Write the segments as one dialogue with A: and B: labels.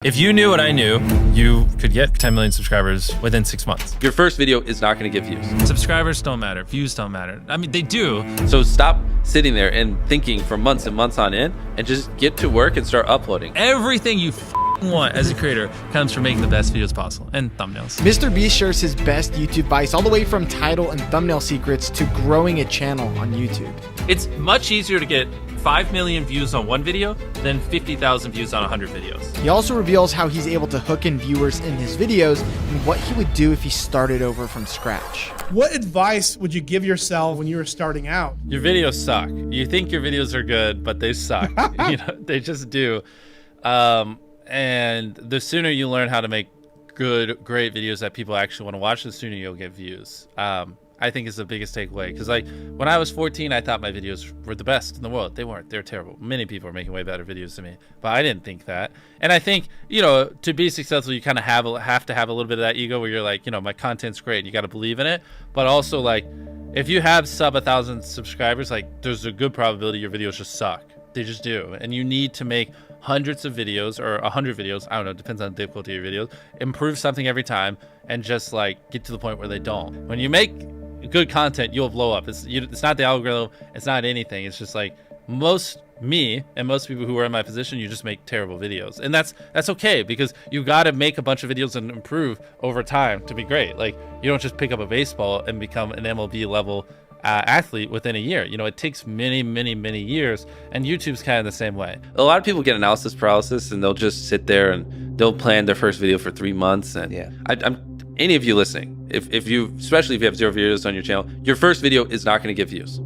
A: If you knew what I knew, you could get 10 million subscribers within 6 months.
B: Your first video is not going to get views.
A: Subscribers don't matter. Views don't matter. I mean, they do.
B: So stop sitting there and thinking for months and months on end and just get to work and start uploading.
A: Everything you want as a creator comes from making the best videos possible and thumbnails.
C: MrBeast shares his best YouTube advice all the way from title and thumbnail secrets to growing a channel on YouTube.
A: It's much easier to get 5 million views on one video than 50,000 views on 100 videos.
C: He also reveals how he's able to hook in viewers in his videos and what he would do if he started over from scratch.
D: What advice would you give yourself when you were starting out?
A: Your videos suck. You think your videos are good, but they suck. You know, they just do. And the sooner you learn how to make good, great videos that people actually want to watch, the sooner you'll get views. I think is the biggest takeaway. Because like when I was 14, I thought my videos were the best in the world. They weren't. They're terrible. Many people are making way better videos than me, but I didn't think that. And I think, you know, to be successful, you kind of have to have a little bit of that ego where you're like, you know, my content's great. You got to believe in it. But also like, if you have sub 1,000 subscribers, like there's a good probability your videos just suck. They just do. And you need to make hundreds of videos or 100 videos. I don't know. It depends on the difficulty of your videos. Improve something every time and just like get to the point where they don't. When you make good content, you'll blow up. It's not the algorithm. It's not anything. It's just like me and most people who are in my position, you just make terrible videos. And that's okay, because you got to make a bunch of videos and improve over time to be great. Like you don't just pick up a baseball and become an MLB level athlete within a year. You know, it takes many years, and YouTube's kind of the same way.
B: A lot of people get analysis paralysis and they'll just sit there and they'll plan their first video for 3 months. And yeah, any of you listening, especially if you have 0 videos on your channel, your first video is not going to get views,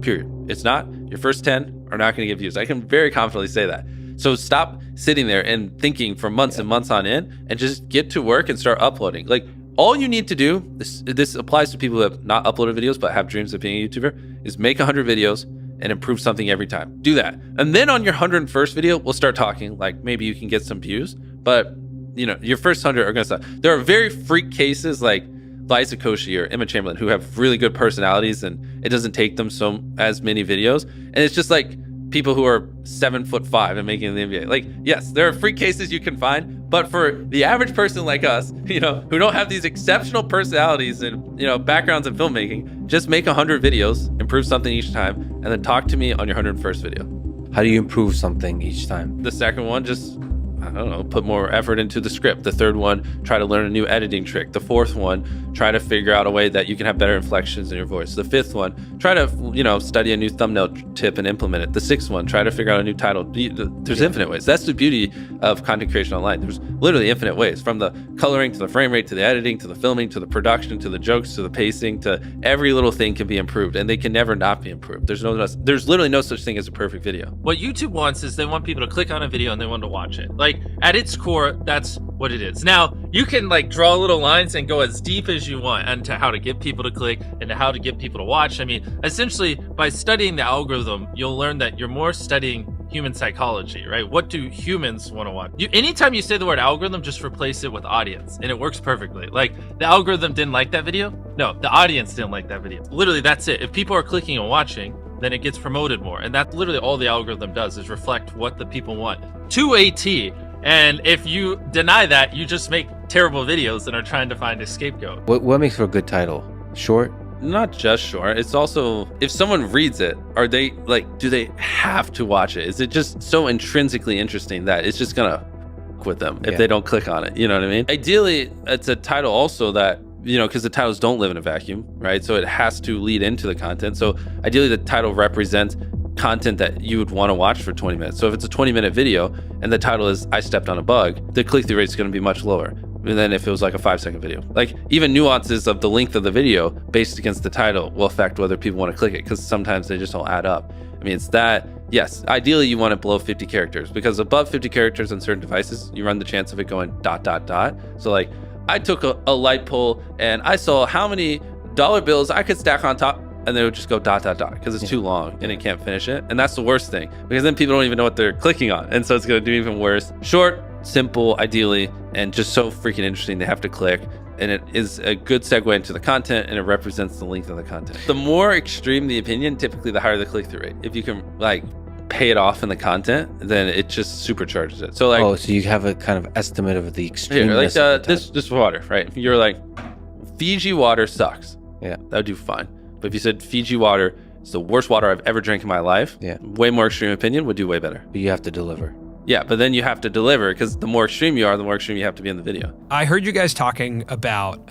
B: period. It's not. Your first 10 are not going to get views. I can very confidently say that. So stop sitting there and thinking for months and months on end and just get to work and start uploading. Like all you need to do, this applies to people who have not uploaded videos but have dreams of being a YouTuber, is make 100 videos and improve something every time. Do that. And then on your 101st video, we'll start talking like maybe you can get some views, but you know, your first 100 are gonna suck. There are very freak cases like Liza Koshy or Emma Chamberlain who have really good personalities and it doesn't take them as many videos. And it's just like people who are 7'5" and making the NBA. Like, yes, there are freak cases you can find, but for the average person like us, you know, who don't have these exceptional personalities and, you know, backgrounds in filmmaking, just make 100 videos, improve something each time, and then talk to me on your 101st video.
E: How do you improve something each time?
B: The second one, just, I don't know, put more effort into the script. The third one, try to learn a new editing trick. The fourth one, try to figure out a way that you can have better inflections in your voice. The fifth one, try to, you know, study a new thumbnail tip and implement it. The sixth one, try to figure out a new title. There's infinite ways. That's the beauty of content creation online. There's literally infinite ways, from the coloring to the frame rate to the editing to the filming to the production to the jokes to the pacing to every little thing can be improved, and they can never not be improved. There's literally no such thing as a perfect video.
A: What YouTube wants is they want people to click on a video and they want to watch it. Like at its core, that's what it is. Now you can like draw little lines and go as deep as you want into how to get people to click and how to get people to watch. I mean, essentially by studying the algorithm, you'll learn that you're more studying human psychology, right? What do humans want to watch? Anytime you say the word algorithm, just replace it with audience and it works perfectly. Like the algorithm didn't like that video. No, the audience didn't like that video. Literally, that's it. If people are clicking and watching, then it gets promoted more. And that's literally all the algorithm does, is reflect what the people want to a T. And if you deny that, you just make terrible videos and are trying to find a scapegoat.
E: What makes for a good title? Short?
B: Not just short. It's also, if someone reads it, are they like, do they have to watch it? Is it just so intrinsically interesting that it's just gonna with them if they don't click on it? You know what I mean? Ideally, it's a title also that, you know, because the titles don't live in a vacuum, right? So it has to lead into the content. So ideally the title represents content that you would want to watch for 20 minutes. So if it's a 20-minute video and the title is I stepped on a bug, the click-through rate is going to be much lower than if it was like a 5-second video. Like even nuances of the length of the video based against the title will affect whether people want to click it, because sometimes they just don't add up. I mean, it's that, yes, ideally you want it below 50 characters, because above 50 characters on certain devices, you run the chance of it going ... So like I took a light pole and I saw how many dollar bills I could stack on top, and they would just go ... because it's too long and it can't finish it. And that's the worst thing, because then people don't even know what they're clicking on. And so it's going to do even worse. Short, simple, ideally, and just so freaking interesting they have to click. And it is a good segue into the content, and it represents the length of the content. The more extreme the opinion, typically the higher the click-through rate. If you can like pay it off in the content, then it just supercharges it. So like,
E: Oh, so you have a kind of estimate of the extreme.
B: like this water, right? You're like, Fiji water sucks.
E: Yeah.
B: That would do fine. But if you said Fiji water is the worst water I've ever drank in my life,
E: Yeah.
B: way more extreme opinion would do way better.
E: But you have to deliver.
B: Yeah, but then you have to deliver, because the more extreme you are, the more extreme you have to be in the video.
F: I heard you guys talking about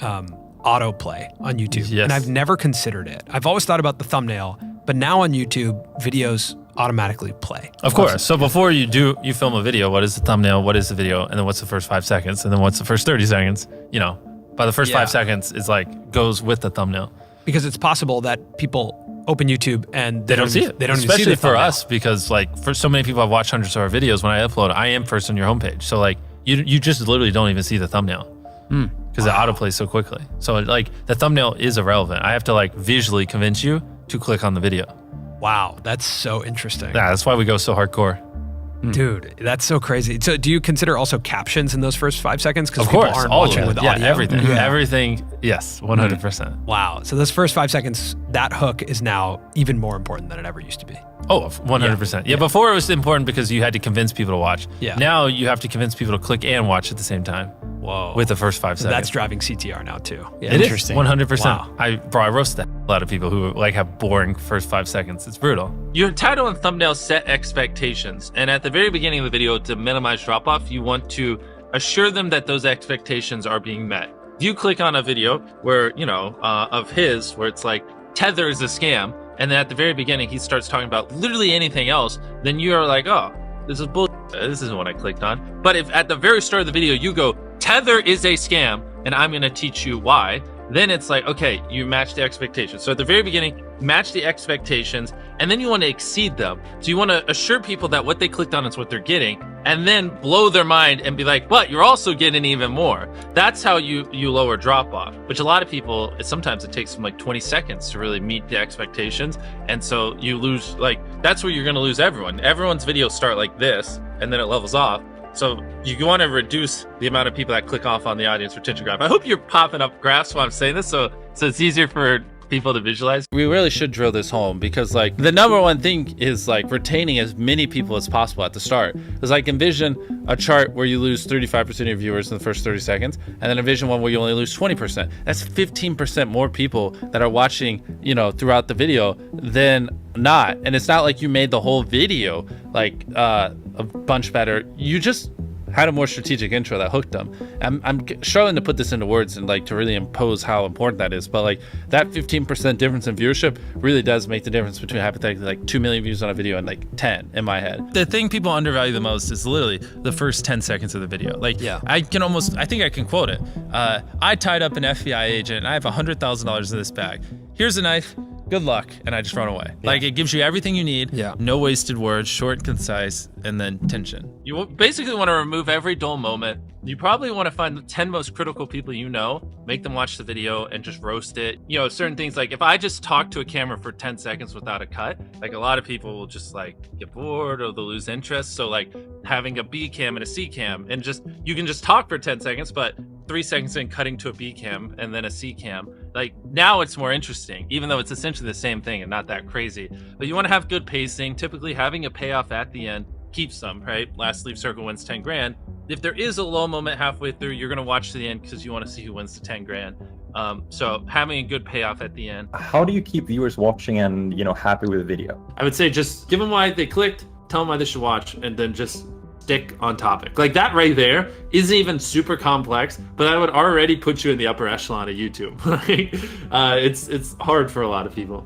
F: autoplay on YouTube,
A: Yes.
F: and I've never considered it. I've always thought about the thumbnail, but now on YouTube, videos automatically play.
A: Of course. So before you film a video, what is the thumbnail? What is the video? And then what's the first 5 seconds? And then what's the first 30 seconds? You know, by the first 5 seconds is like goes with the thumbnail.
F: Because it's possible that people open YouTube and
A: They don't see
F: even-
A: it.
F: They don't
A: Especially
F: even see the
A: for
F: thumbnail.
A: us, because like for so many people I've watched hundreds of our videos, when I upload, I am first on your homepage. So like you just literally don't even see the thumbnail because it autoplays so quickly. So like the thumbnail is irrelevant. I have to like visually convince you to click on the video.
F: Wow, that's so interesting.
A: Yeah, that's why we go so hardcore.
F: Dude, that's so crazy. So do you consider also captions in those first 5 seconds? Because
A: Of
F: people
A: course,
F: aren't
A: all
F: watching
A: of it.
F: with
A: Yeah,
F: audio.
A: everything. Everything. Yes, 100%.
F: Wow. So those first 5 seconds, that hook is now even more important than it ever used to be.
A: Oh, 100%. Yeah, before it was important because you had to convince people to watch.
F: Yeah.
A: Now you have to convince people to click and watch at the same time
F: Whoa.
A: with the first 5
F: So
A: seconds.
F: that's driving CTR now too. Yeah.
A: It is,
C: Interesting.
A: 100%.
F: Wow.
A: I roast a lot of people who like have boring first 5 seconds. It's brutal.
G: Your title and thumbnail set expectations, and at the very beginning of the video, to minimize drop-off, you want to assure them that those expectations are being met. If you click on a video where, of his, where it's like, Tether is a scam, and then at the very beginning, he starts talking about literally anything else, then you are like, oh, this is bull. This isn't what I clicked on. But if at the very start of the video, you go, Tether is a scam, and I'm going to teach you why, then it's like, okay, you match the expectations. So at the very beginning, match the expectations, and then you want to exceed them. So you want to assure people that what they clicked on is what they're getting, and then blow their mind and be like, but you're also getting even more. That's how you lower drop off, which a lot of people, sometimes it takes them like 20 seconds to really meet the expectations. And so you lose, like, that's where you're going to lose everyone. Everyone's videos start like this, and then it levels off. So you want to reduce the amount of people that click off on the audience retention graph. I hope you're popping up graphs while I'm saying this, so it's easier for people to visualize.
A: We really should drill this home because like the number one thing is like retaining as many people as possible at the start. Because like envision a chart where you lose 35% of your viewers in the first 30 seconds, and then envision one where you only lose 20%. That's 15% more people that are watching, throughout the video than not. And it's not like you made the whole video like a bunch better. You just had a more strategic intro that hooked them. I'm struggling to put this into words and like to really impose how important that is, but like that 15% difference in viewership really does make the difference between hypothetically like 2 million views on a video and like 10 in my head. The thing people undervalue the most is literally the first 10 seconds of the video. Like,
F: Yeah.
A: I think I can quote it. I tied up an FBI agent and I have $100,000 in this bag. Here's a knife. Good luck, and I just run away. Like, it gives you everything you need.
F: Yeah.
A: No wasted words, short and concise, and then tension.
G: You basically want to remove every dull moment. You probably want to find the 10 most critical people you know, make them watch the video and just roast it. Certain things like if I just talk to a camera for 10 seconds without a cut, like a lot of people will just like get bored or they'll lose interest. So like having a B cam and a C cam and you can just talk for 10 seconds, but 3 seconds in cutting to a B cam and then a C cam. Like now it's more interesting, even though it's essentially the same thing and not that crazy. But you want to have good pacing. Typically having a payoff at the end keeps them, right? Last sleeve circle wins 10 grand. If there is a low moment halfway through, you're going to watch to the end because you want to see who wins the 10 grand. So having a good payoff at the end.
H: How do you keep viewers watching and, happy with the video?
G: I would say just give them why they clicked, tell them why they should watch, and then just stick on topic. Like that right there isn't even super complex, but that would already put you in the upper echelon of YouTube. It's hard for a lot of people.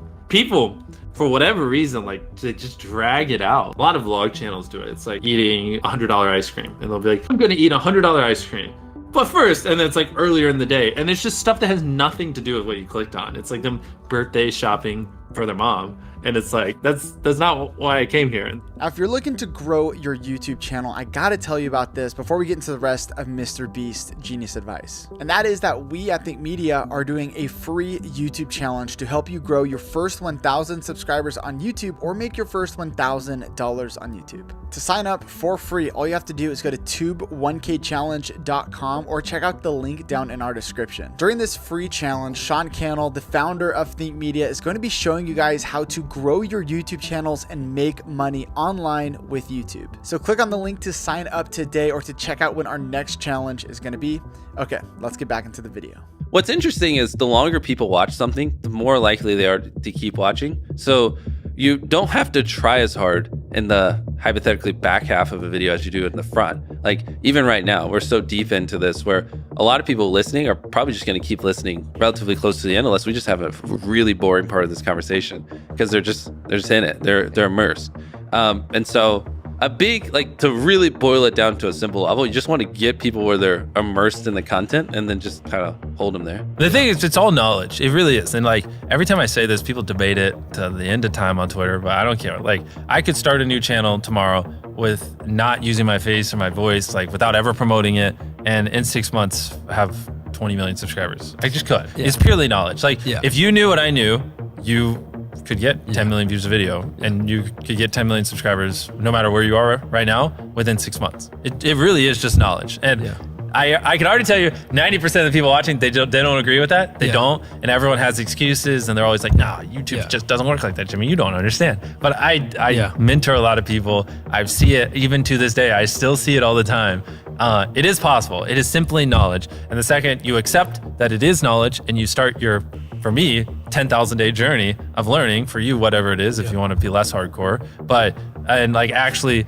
G: For whatever reason, like they just drag it out. A lot of vlog channels do it. It's like eating $100 ice cream, and they'll be like, I'm gonna eat $100 ice cream. But first, and then it's like earlier in the day, and it's just stuff that has nothing to do with what you clicked on. It's like them birthday shopping for their mom. And it's like, that's not why I came here.
C: Now, if you're looking to grow your YouTube channel, I gotta tell you about this before we get into the rest of MrBeast Genius Advice. And that is that we at Think Media are doing a free YouTube challenge to help you grow your first 1,000 subscribers on YouTube or make your first $1,000 on YouTube. To sign up for free, all you have to do is go to tube1kchallenge.com or check out the link down in our description. During this free challenge, Sean Cannell, the founder of Think Media, is going to be showing you guys how to grow your YouTube channels and make money online with YouTube. So click on the link to sign up today or to check out when our next challenge is going to be. Okay, let's get back into the video.
B: What's interesting is the longer people watch something, the more likely they are to keep watching. So you don't have to try as hard in the hypothetically back half of a video as you do in the front. Like even right now, we're so deep into this where a lot of people listening are probably just going to keep listening relatively close to the end unless we just have a really boring part of this conversation because they're just in it. They're immersed. And so a big, like, to really boil it down to a simple level, you just want to get people where they're immersed in the content and then just kind of hold them there.
I: The thing is, it's all knowledge. It really is. And like every time I say this, people debate it to the end of time on Twitter, but I don't care. Like I could start a new channel tomorrow with not using my face or my voice, like without ever promoting it. And in 6 months have 20 million subscribers. I just could. Yeah. It's purely knowledge. Like if you knew what I knew, you could get 10 million views a video and you could get 10 million subscribers no matter where you are right now within 6 months. It really is just knowledge. And I can already tell you 90% of the people watching, they don't agree with that. They don't. And everyone has excuses and they're always like, nah, YouTube just doesn't work like that, Jimmy. You don't understand. But I mentor a lot of people. I see it even to this day. I still see it all the time. It is possible. It is simply knowledge. And the second you accept that it is knowledge and you start your, for me, 10,000 day journey of learning, for you, whatever it is, if you want to be less hardcore, and like actually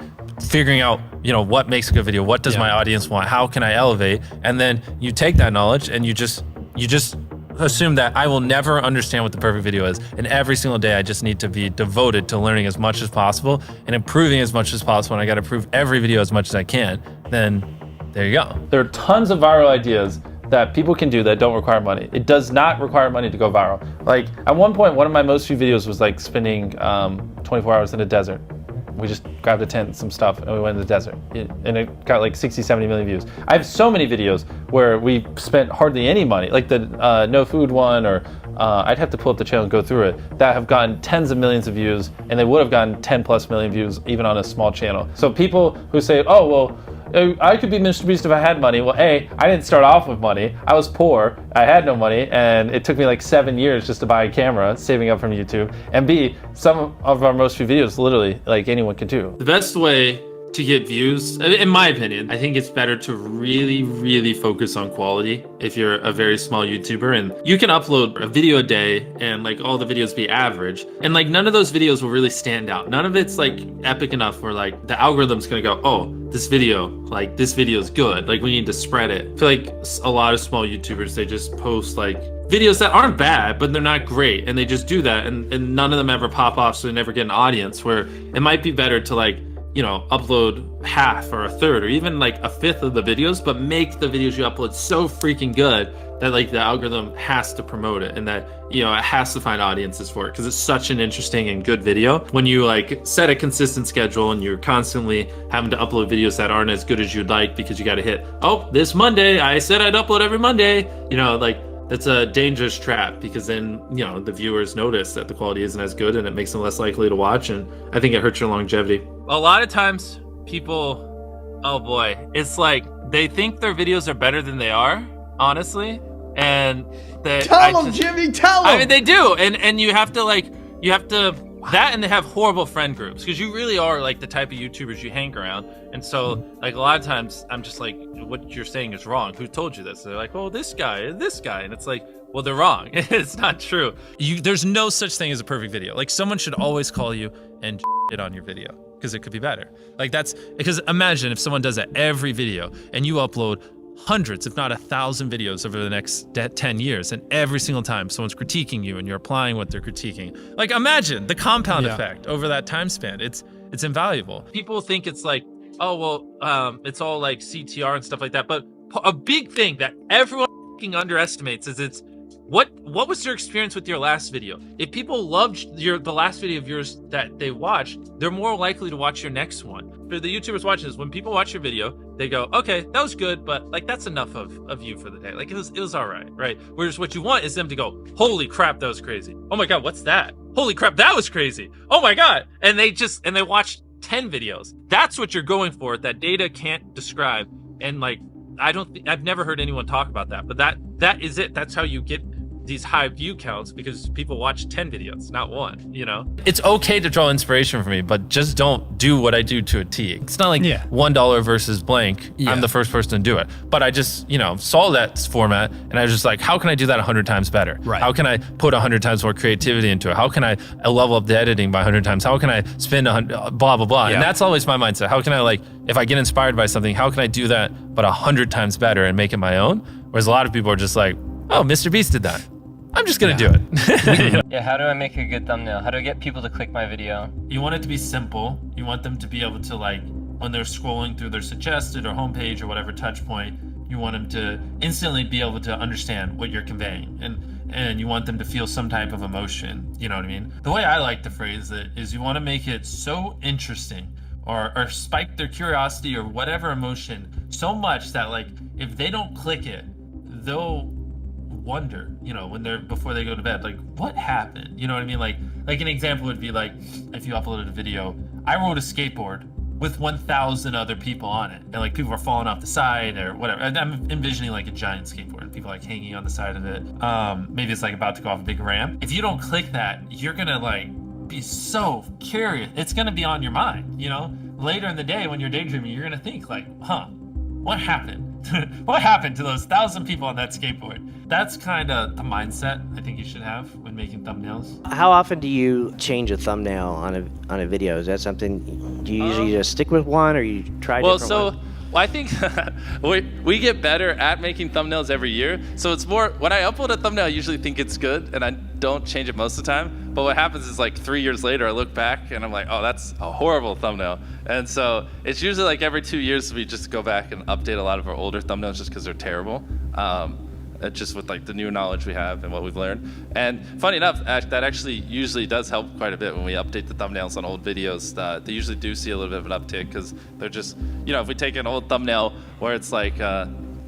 I: figuring out, you know, what makes a good video, what does my audience want, how can I elevate, and then you take that knowledge and you just assume that I will never understand what the perfect video is, and every single day I just need to be devoted to learning as much as possible and improving as much as possible, and I got to improve every video as much as I can. Then there you go. There are tons of viral ideas that people can do that don't require money. It does not require money to go viral. Like at one point, one of my most viewed videos was like spending 24 hours in a desert. We just grabbed a tent, some stuff, and we went in the desert. And it got like 60, 70 million views. I have so many videos where we spent hardly any money, like the no food one, or I'd have to pull up the channel and go through it, that have gotten tens of millions of views, and they would have gotten 10 plus million views even on a small channel. So people who say, oh, well, I could be MrBeast if I had money. Well, A, I didn't start off with money. I was poor. I had no money, and it took me like 7 years just to buy a camera, saving up from YouTube. And B, some of our most viewed videos, literally, like anyone can do.
G: The best way to get views, in my opinion, I think it's better to really focus on quality if you're a very small YouTuber, and you can upload a video a day and like all the videos be average, and like none of those videos will really stand out. None of it's like epic enough where like the algorithm's gonna go, oh, this video is good, like we need to spread it. I feel like a lot of small YouTubers, they just post like videos that aren't bad, but they're not great, and they just do that, and none of them ever pop off, so they never get an audience. Where it might be better to like, you know, upload half or a third or even like a fifth of the videos, but make the videos you upload so freaking good that like the algorithm has to promote it, and that, you know, it has to find audiences for it because it's such an interesting and good video. When you like set a consistent schedule and you're constantly having to upload videos that aren't as good as you'd like because you got to hit, oh, this Monday, I said I'd upload every Monday, you know, like that's a dangerous trap, because then, you know, the viewers notice that the quality isn't as good and it makes them less likely to watch, and I think it hurts your longevity. A lot of times people, oh boy, it's like they think their videos are better than they are, honestly, and
C: tell them, Jimmy, tell them.
G: I mean, they do, and you have to that, and they have horrible friend groups, because you really are like the type of YouTubers you hang around. And so like a lot of times I'm just like, what you're saying is wrong. Who told you this? They're like, oh, this guy. And it's like, well, they're wrong. It's not true. There's no such thing as a perfect video. Like someone should always call you and it on your video, because it could be better. Like that's because imagine if someone does that every video and you upload hundreds, if not 1,000 videos over the next 10 years, and every single time someone's critiquing you and you're applying what they're critiquing. Like imagine the compound effect over that time span. It's invaluable. People think it's like, oh, well, it's all like CTR and stuff like that. But a big thing that everyone underestimates is it's what was your experience with your last video? If people loved the last video of yours that they watched, they're more likely to watch your next one. For the YouTubers watching this, when people watch your video, they go, okay, that was good, but like that's enough of you for the day. Like it was all right, right? Whereas what you want is them to go, holy crap, that was crazy. Oh my God, what's that? Holy crap, that was crazy. Oh my God. And they watch 10 videos. That's what you're going for, that data can't describe. And like, I've never heard anyone talk about that, but that is it. That's how you get these high view counts because people watch 10 videos, not one, you know?
I: It's okay to draw inspiration from me, but just don't do what I do to a T. It's not like $1 versus blank. I'm the first person to do it. But I just, you know, saw that format and I was just like, how can I do that 100 times better?
F: Right.
I: How can I put 100 times more creativity into it? How can I level up the editing by 100 times? How can I spend 100, blah, blah, blah. And that's always my mindset. How can I, like, if I get inspired by something, how can I do that but 100 times better and make it my own? Whereas a lot of people are just like, oh, MrBeast did that. I'm just gonna do it.
J: Yeah, how do I make a good thumbnail? How do I get people to click my video?
G: You want it to be simple. You want them to be able to, like, when they're scrolling through their suggested or homepage or whatever touch point, you want them to instantly be able to understand what you're conveying. And you want them to feel some type of emotion, you know what I mean? The way I like to phrase it is you want to make it so interesting or spike their curiosity or whatever emotion so much that, like, if they don't click it, they'll wonder, you know, when they're before they go to bed, like, what happened? You know what I mean? Like an example would be like, if you uploaded a video, I rode a skateboard with 1,000 other people on it, and, like, people are falling off the side or whatever. And I'm envisioning like a giant skateboard, people like hanging on the side of it. Maybe it's like about to go off a big ramp. If you don't click that, you're gonna, like, be so curious. It's gonna be on your mind, you know? Later in the day when you're daydreaming, you're gonna think like, huh, what happened? What happened to those 1,000 people on that skateboard? That's kind of the mindset I think you should have when making thumbnails.
K: How often do you change a thumbnail on a video? Is that something, do you usually just stick with one, or you try different ones?
B: Well, I think we get better at making thumbnails every year. So it's more, when I upload a thumbnail, I usually think it's good and I don't change it most of the time. But what happens is, like, 3 years later, I look back and I'm like, oh, that's a horrible thumbnail. And so it's usually like every 2 years we just go back and update a lot of our older thumbnails just because they're terrible. Just with, like, the new knowledge we have and what we've learned. And funny enough, that actually usually does help quite a bit when we update the thumbnails on old videos. They usually do see a little bit of an uptick because they're just, you know, if we take an old thumbnail where it's like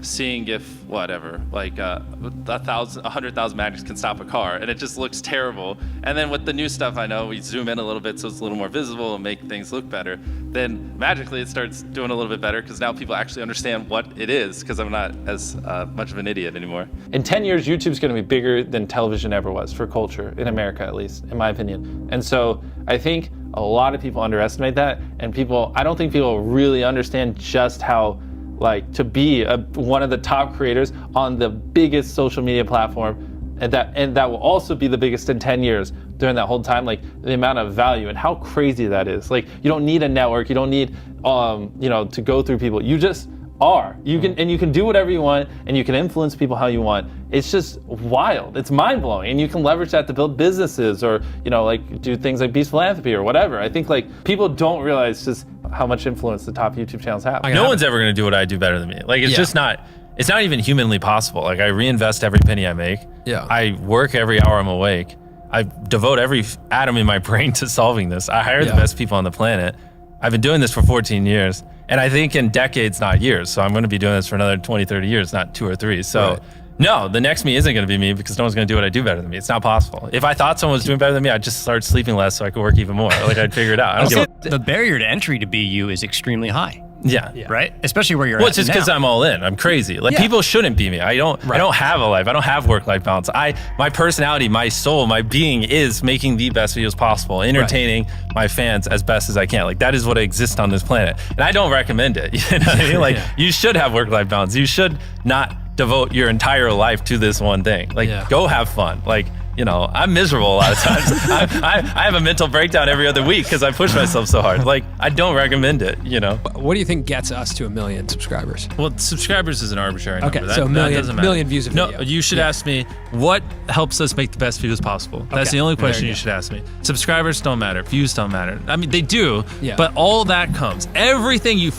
B: seeing if whatever, like 100,000 magnets can stop a car, and it just looks terrible. And then with the new stuff, I know we zoom in a little bit so it's a little more visible and make things look better. Then magically it starts doing a little bit better because now people actually understand what it is, because I'm not as much of an idiot anymore.
A: In 10 years, YouTube's going to be bigger than television ever was for culture, in America at least, in my opinion. And so I think a lot of people underestimate that, and I don't think people really understand just how, like, to be one of the top creators on the biggest social media platform, and that will also be the biggest in 10 years during that whole time, like, the amount of value and how crazy that is. Like, you don't need a network, you don't need you know, to go through people. You just are. You can do whatever you want, and you can influence people how you want. It's just wild. It's mind-blowing, and you can leverage that to build businesses, or, you know, like, do things like Beast Philanthropy or whatever. I think, like, people don't realize just how much influence the top YouTube channels have.
I: No one's ever gonna do what I do better than me. Like, it's just not. It's not even humanly possible. Like, I reinvest every penny I make.
F: Yeah.
I: I work every hour I'm awake. I devote every atom in my brain to solving this. I hire the best people on the planet. I've been doing this for 14 years, and I think in decades, not years. So I'm going to be doing this for another 20, 30 years, not 2 or 3. So no, the next me isn't going to be me, because no one's going to do what I do better than me. It's not possible. If I thought someone was doing better than me, I'd just start sleeping less so I could work even more. Like, I'd figure it out. I don't
L: The barrier to entry to be you is extremely high.
I: Yeah.
L: Right? Especially where you're
I: well,
L: at
I: it's just because I'm all in. I'm crazy. Like, people shouldn't be me. I don't have a life. I don't have work-life balance. My personality, my soul, my being is making the best videos possible, entertaining my fans as best as I can. Like, that is what exists on this planet. And I don't recommend it. You know what I mean? Like, you should have work-life balance. You should not devote your entire life to this one thing. Like, go have fun. Like, you know, I'm miserable a lot of times. I have a mental breakdown every other week because I push myself so hard. Like, I don't recommend it, you know.
F: What do you think gets us to 1 million subscribers?
I: Well, subscribers is an arbitrary number.
F: Okay, so that doesn't matter. Million views a video.
I: No, you should ask me, what helps us make the best videos possible? That's the only question you should ask me. Subscribers don't matter. Views don't matter. I mean, they do, but all that comes. Everything you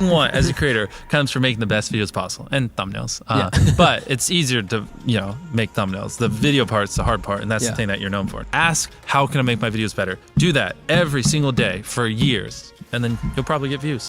I: want as a creator comes from making the best videos possible, and thumbnails. But it's easier to, you know, make thumbnails. The video part's the hard part, and that's the thing that you're known for. Ask, how can I make my videos better? Do that every single day for years, and then you'll probably get views.